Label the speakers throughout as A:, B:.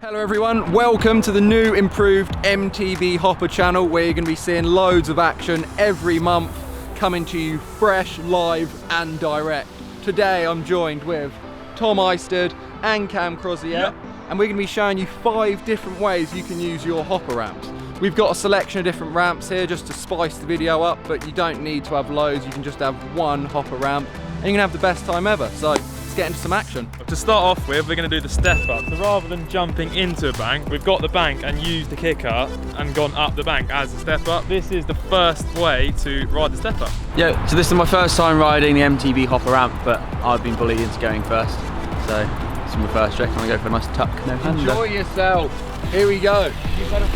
A: Hello everyone, welcome to the new improved MTB Hopper channel where you're going to be seeing loads of action every month coming to you fresh, live and direct. Today I'm joined with Tom Isted and Crozier, and we're going to be showing you 5 different ways you can use your hopper ramps. We've got a selection of different ramps here just to spice the video up, but you don't need to have loads, you can just have one hopper ramp and you can have the best time ever. So let's get into some action.
B: To start off with, we're going to do the step up. So rather than jumping into a bank, we've got the bank and used the kicker and gone up the bank as a step up. This is the first way to ride the step up.
C: Yeah, so this is my first time riding the MTB Hopper ramp, but I've been bullied into going first. So this is my first trick. I'm going to go for a nice tuck, no hander.
A: Enjoy yourself. Here we go.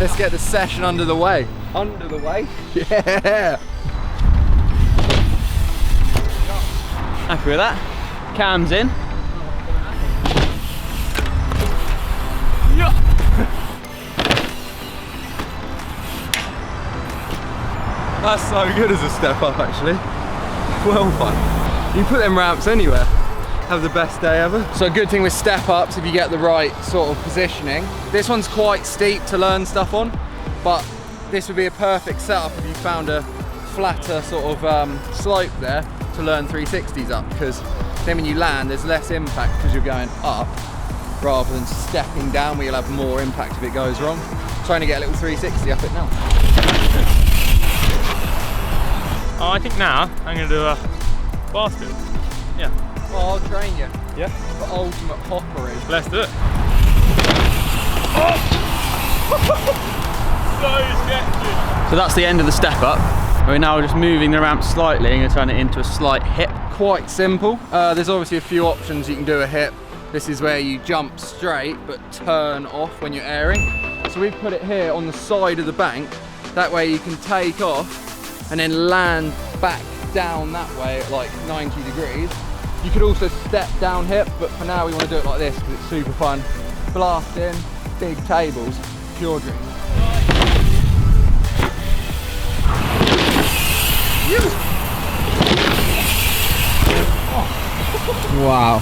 A: Let's get the session under the way. Under the way? Yeah.
C: Happy with that? Cam's in.
A: That's so good as a step up actually. Well fun. You can put them ramps anywhere. Have the best day ever. So a good thing with step ups, if you get the right sort of positioning. This one's quite steep to learn stuff on, but this would be a perfect setup if you found a flatter sort of slope there to learn 360s up, because then when you land there's less impact because you're going up rather than stepping down where you'll have more impact if it goes wrong. Trying to get a little 360 up it now.
B: Oh, I think now I'm going to do a basket. Yeah.
A: Well, I'll train you.
B: Yeah.
A: The ultimate hopper is.
B: Let's do it. Oh! So sketchy.
C: So that's the end of the step up. We're now just moving the ramp slightly and going to turn it into a slight hip.
A: Quite simple. There's obviously a few options you can do a hip. This is where you jump straight but turn off when you're airing. So we've put it here on the side of the bank. That way you can take off and then land back down that way at like 90 degrees. You could also step down hip, but for now we want to do it like this because it's super fun. Blast in, big tables, pure dream. Wow.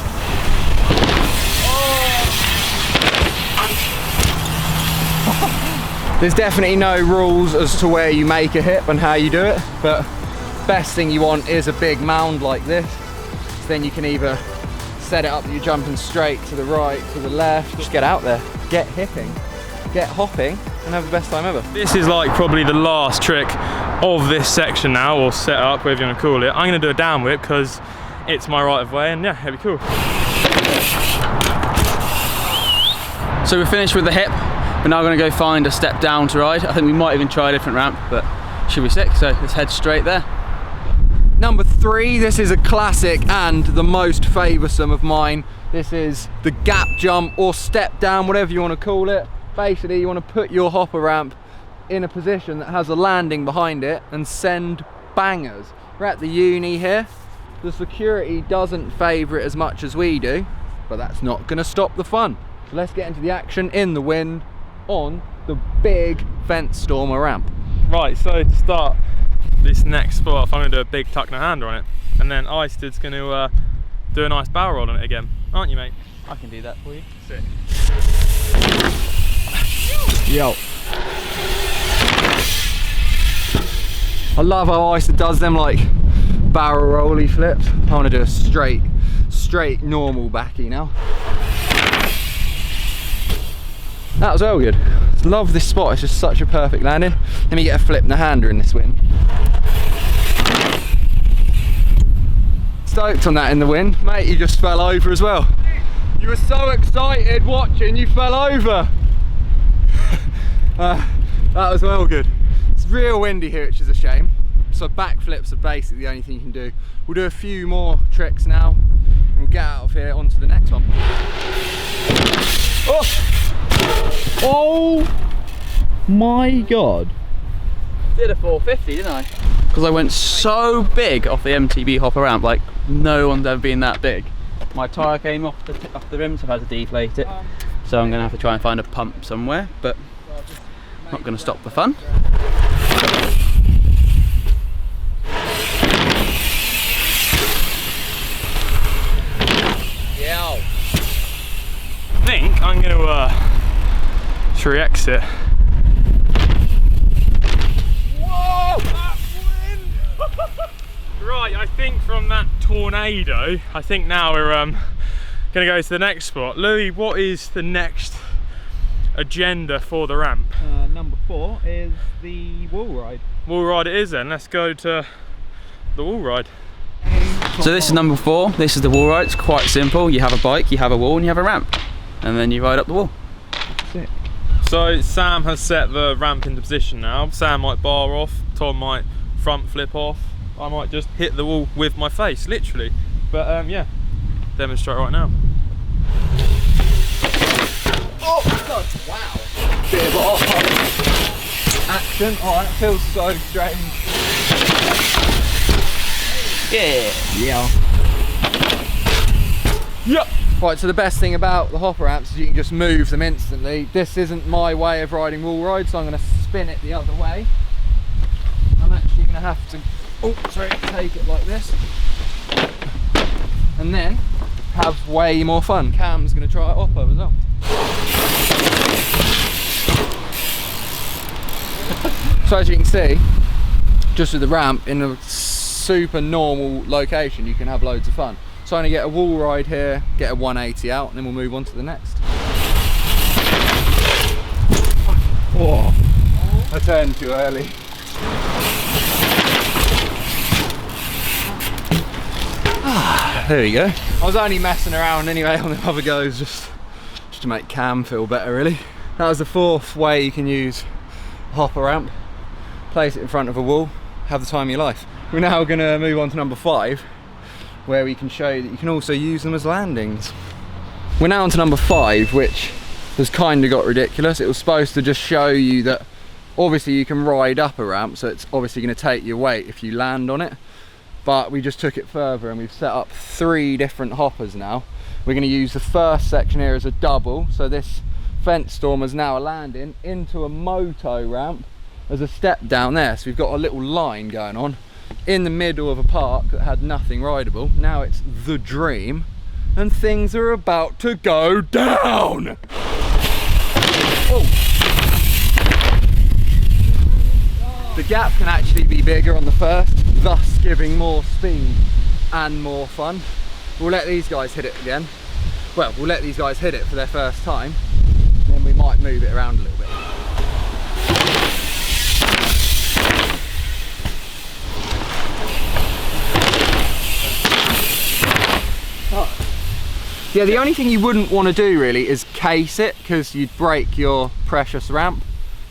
A: There's definitely no rules as to where you make a hip and how you do it, but best thing you want is a big mound like this. So then you can either set it up that you're jumping straight to the right, to the left, just get out there, get hipping, get hopping and have the best time ever.
B: This is like probably the last trick of this section now, or set up, whatever you want to call it. I'm going to do a down whip because it's my right of way and yeah, it'll be cool.
C: So we're finished with the hip. We're now going to go find a step down to ride. I think we might even try a different ramp, but should be sick, so let's head straight there.
A: Number 3, this is a classic and the most favoursome of mine. This is the gap jump or step down, whatever you want to call it. Basically, you want to put your hopper ramp in a position that has a landing behind it and send bangers. We're at the uni here. The security doesn't favour it as much as we do, but that's not going to stop the fun. So let's get into the action in the wind on the big fence stormer ramp.
B: Right, so to start this next spot off, I'm going to do a big tuck no hander on it, and then Isted's going to do a nice barrel roll on it again, aren't you, mate?
C: I can do that for you.
B: Sick.
A: Yo. I love how Isted does them like barrel rolly flips. I want to do a straight normal backy now. That was well good. Love this spot, it's just such a perfect landing. Let me get a flip no hander in this wind. Stoked on that in the wind. Mate, you just fell over as well. You were so excited watching, you fell over. That was well good. It's real windy here, which is a shame. So backflips are basically the only thing you can do. We'll do a few more tricks now and we'll get out of here onto the next one.
C: Oh my god. Did a 450, didn't I? Because I went so big off the MTB Hopper ramp, like no one's ever been that big. My tyre came off the rim, so I've had to deflate it. So I'm going to have to try and find a pump somewhere, but not going to stop the fun.
B: I think I'm going to factory exit. Whoa! That wind! Right, I think from that tornado, I think now we're gonna go to the next spot. Louis, what is the next agenda for the ramp?
C: Number 4 is the wall ride.
B: Wall ride it is then. Let's go to the wall ride.
C: So this is number 4. This is the wall ride. It's quite simple. You have a bike, you have a wall, and you have a ramp, and then you ride up the wall.
A: Sick.
B: So Sam has set the ramp into position now. Sam might bar off, Tom might front flip off. I might just hit the wall with my face, literally. But yeah, demonstrate right now.
A: Oh God, wow. Bit of off action. Oh, that feels so strange.
C: Yeah.
A: Yep. Right, so the best thing about the hopper ramps is you can just move them instantly. This isn't my way of riding wall ride, so I'm going to spin it the other way. I'm actually going to have to, take it like this. And then have way more fun. Cam's going to try it oppo as well. So as you can see, just with the ramp in a super normal location, you can have loads of fun. So I'm going to get a wall ride here, get a 180 out, and then we'll move on to the next. Oh, I turned too early. There we go. I was only messing around anyway on the other goes, just to make Cam feel better really. That was the 4th way you can use a hopper ramp. Place it in front of a wall, have the time of your life. We're now going to move on to number 5, where we can show you that you can also use them as landings. We're now on to number 5, which has kind of got ridiculous. It was supposed to just show you that obviously you can ride up a ramp, so it's obviously going to take your weight if you land on it. But we just took it further and we've set up 3 different hoppers now. We're going to use the first section here as a double, so this fence stormer is now a landing into a moto ramp as a step down there. So we've got a little line going on in the middle of a park that had nothing rideable. Now it's the dream and things are about to go down. Oh. The gap can actually be bigger on the first, thus giving more speed and more fun. We'll let these guys hit it again. Well, we'll let these guys hit it for their first time, then we might move it around a little bit. Yeah, the only thing you wouldn't want to do really is case it, because you'd break your precious ramp.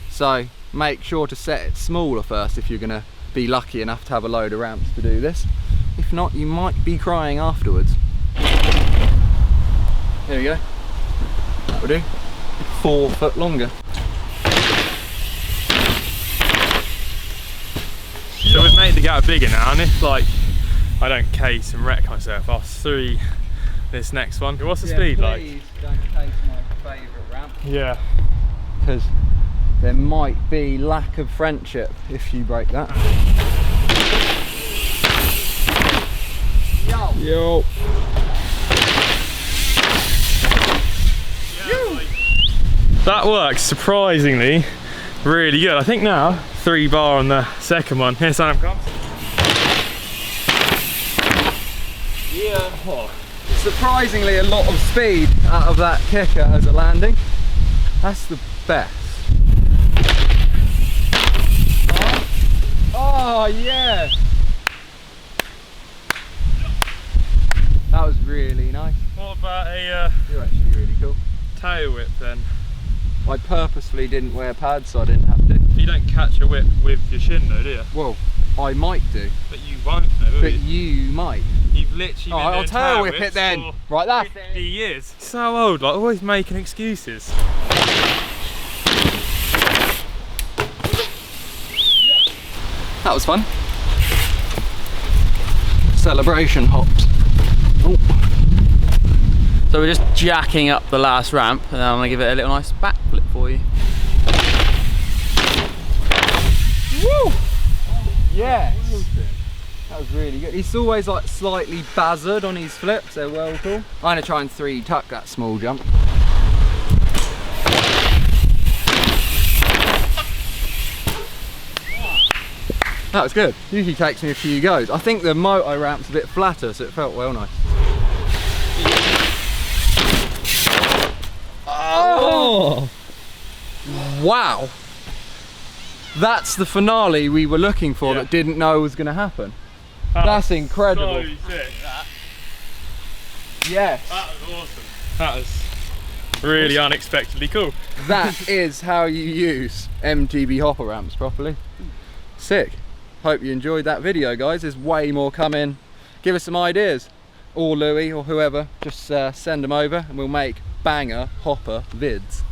A: So make sure to set it smaller first if you're going to be lucky enough to have a load of ramps to do this. If not, you might be crying afterwards. There we go. That will do. 4 foot longer.
B: So we've made the gap bigger now, and if like I don't case and wreck myself, I'll 3 this next one. What's the speed like?
A: Please don't case my favourite ramp.
B: Yeah.
A: Because there might be lack of friendship if you break that. Yo.
B: That works surprisingly really good. I think now 3 bar on the second one. Here Sam comes.
A: Yeah. Oh. Surprisingly a lot of speed out of that kicker as a landing. That's the best. Oh yeah. That was really nice.
B: What about a
A: You're actually really cool.
B: tail whip then?
A: I purposefully didn't wear pads so I didn't have to.
B: You don't catch a whip with your shin though, do you?
A: Well, I might do.
B: But you won't though, will
A: But
B: you?
A: you might.
B: You've literally been
A: I'll
B: doing
A: tail whip
B: whips
A: it then.
B: for
A: Right, that's
B: 50 years. So old, like always making excuses.
A: That was fun. Celebration hops. Oh.
C: So we're just jacking up the last ramp, and then I'm gonna give it a little nice backflip for you.
A: Woo! Yes. That was really good. He's always like slightly buzzard on his flips, they're well cool. I'm gonna try and 3 tuck that small jump. That was good. Usually takes me a few goes. I think the moto ramp's a bit flatter, so it felt well nice. Oh! Wow! That's the finale we were looking for that didn't know was going to happen. That's incredible.
B: So sick, that.
A: Yes.
B: That was awesome. That was really unexpectedly cool.
A: That is how you use MTB hopper ramps properly. Sick. Hope you enjoyed that video, guys. There's way more coming. Give us some ideas, or Lewi or whoever, just send them over and we'll make banger hopper vids.